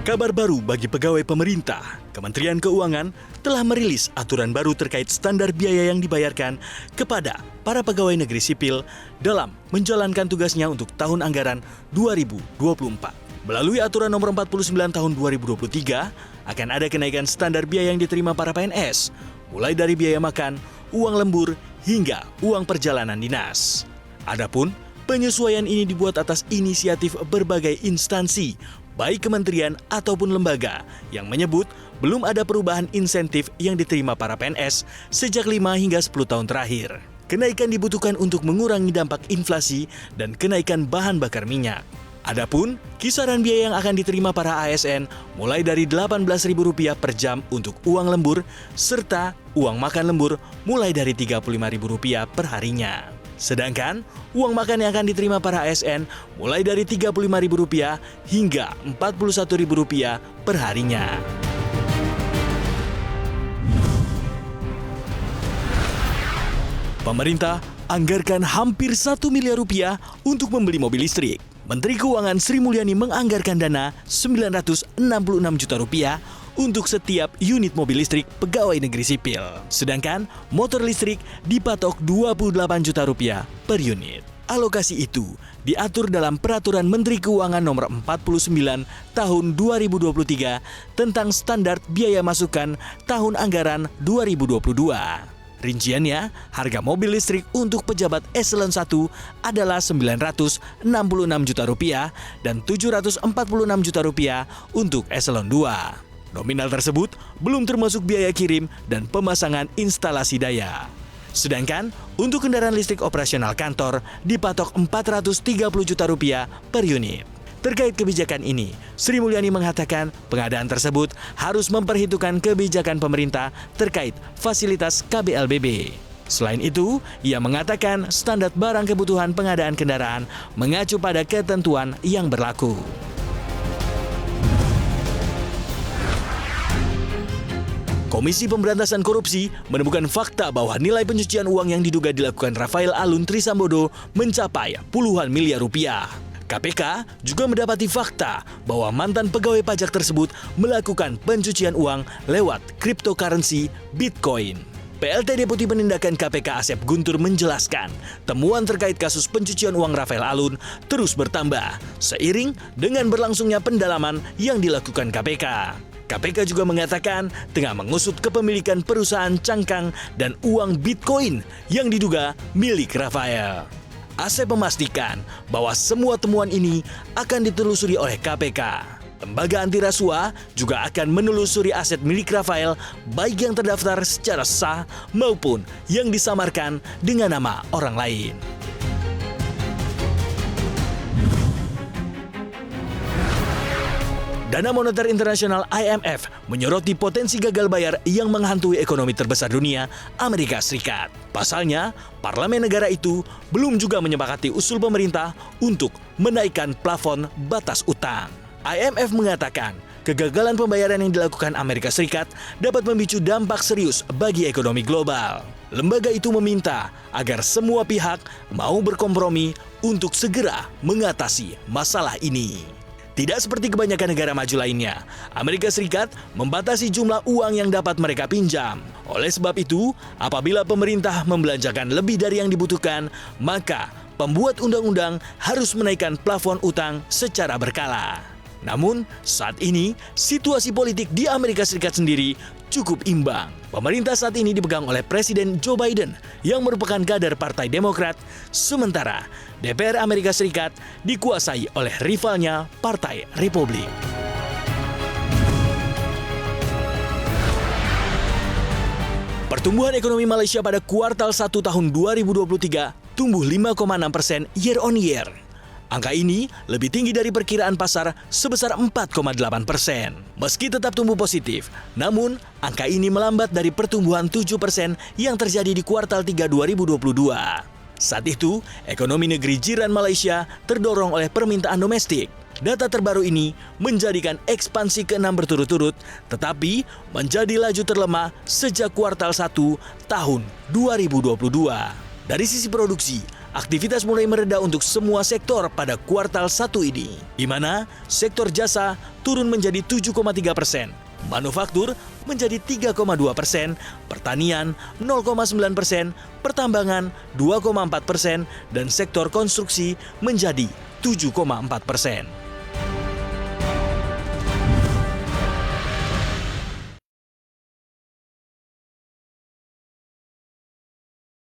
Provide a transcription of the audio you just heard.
Kabar baru bagi pegawai pemerintah, Kementerian Keuangan telah merilis aturan baru terkait standar biaya yang dibayarkan kepada para pegawai negeri sipil dalam menjalankan tugasnya untuk tahun anggaran 2024. Melalui aturan nomor 49 tahun 2023, akan ada kenaikan standar biaya yang diterima para PNS, mulai dari biaya makan, uang lembur, hingga uang perjalanan dinas. Adapun penyesuaian ini dibuat atas inisiatif berbagai instansi, baik kementerian ataupun lembaga, yang menyebut belum ada perubahan insentif yang diterima para PNS sejak 5 hingga 10 tahun terakhir. Kenaikan dibutuhkan untuk mengurangi dampak inflasi dan kenaikan bahan bakar minyak. Adapun kisaran biaya yang akan diterima para ASN mulai dari Rp18.000 per jam untuk uang lembur, serta uang makan lembur mulai dari Rp35.000 per harinya. Sedangkan uang makan yang akan diterima para ASN mulai dari Rp35.000 hingga Rp41.000 per harinya. Pemerintah anggarkan hampir Rp1 miliar untuk membeli mobil listrik. Menteri Keuangan Sri Mulyani menganggarkan dana Rp966 juta untuk setiap unit mobil listrik pegawai negeri sipil. Sedangkan motor listrik dipatok Rp28 juta per unit. Alokasi itu diatur dalam Peraturan Menteri Keuangan Nomor 49 Tahun 2023 tentang standar biaya masukan tahun anggaran 2022. Rinciannya, harga mobil listrik untuk pejabat eselon 1 adalah Rp966 juta dan Rp746 juta untuk eselon 2. Nominal tersebut belum termasuk biaya kirim dan pemasangan instalasi daya. Sedangkan untuk kendaraan listrik operasional kantor dipatok Rp430 juta per unit. Terkait kebijakan ini, Sri Mulyani mengatakan pengadaan tersebut harus memperhitungkan kebijakan pemerintah terkait fasilitas KBLBB. Selain itu, ia mengatakan standar barang kebutuhan pengadaan kendaraan mengacu pada ketentuan yang berlaku. Komisi Pemberantasan Korupsi menemukan fakta bahwa nilai pencucian uang yang diduga dilakukan Rafael Alun Trisambodo mencapai puluhan miliar rupiah. KPK juga mendapati fakta bahwa mantan pegawai pajak tersebut melakukan pencucian uang lewat cryptocurrency Bitcoin. PLT Deputi Penindakan KPK Asep Guntur menjelaskan, temuan terkait kasus pencucian uang Rafael Alun terus bertambah seiring dengan berlangsungnya pendalaman yang dilakukan KPK. KPK juga mengatakan tengah mengusut kepemilikan perusahaan cangkang dan uang Bitcoin yang diduga milik Rafael. Asep memastikan bahwa semua temuan ini akan ditelusuri oleh KPK. Lembaga anti rasuah juga akan menelusuri aset milik Rafael, baik yang terdaftar secara sah maupun yang disamarkan dengan nama orang lain. Dana Moneter Internasional IMF menyoroti potensi gagal bayar yang menghantui ekonomi terbesar dunia, Amerika Serikat. Pasalnya, parlemen negara itu belum juga menyepakati usul pemerintah untuk menaikkan plafon batas utang. IMF mengatakan, kegagalan pembayaran yang dilakukan Amerika Serikat dapat memicu dampak serius bagi ekonomi global. Lembaga itu meminta agar semua pihak mau berkompromi untuk segera mengatasi masalah ini. Tidak seperti kebanyakan negara maju lainnya, Amerika Serikat membatasi jumlah uang yang dapat mereka pinjam. Oleh sebab itu, apabila pemerintah membelanjakan lebih dari yang dibutuhkan, maka pembuat undang-undang harus menaikkan plafon utang secara berkala. Namun, saat ini, situasi politik di Amerika Serikat sendiri cukup imbang. Pemerintah saat ini dipegang oleh Presiden Joe Biden yang merupakan kader Partai Demokrat, sementara DPR Amerika Serikat dikuasai oleh rivalnya Partai Republik. Pertumbuhan ekonomi Malaysia pada kuartal 1 tahun 2023 tumbuh 5,6% year on year. Angka ini lebih tinggi dari perkiraan pasar sebesar 4,8%. Meski tetap tumbuh positif, namun angka ini melambat dari pertumbuhan 7% yang terjadi di kuartal 3 2022. Saat itu, ekonomi negeri jiran Malaysia terdorong oleh permintaan domestik. Data terbaru ini menjadikan ekspansi ke-6 berturut-turut, tetapi menjadi laju terlemah sejak kuartal 1 tahun 2022. Dari sisi produksi, aktivitas mulai mereda untuk semua sektor pada kuartal 1 ini, di mana sektor jasa turun menjadi 7,3%, manufaktur menjadi 3,2%, pertanian 0,9%, pertambangan 2,4%, dan sektor konstruksi menjadi 7,4%.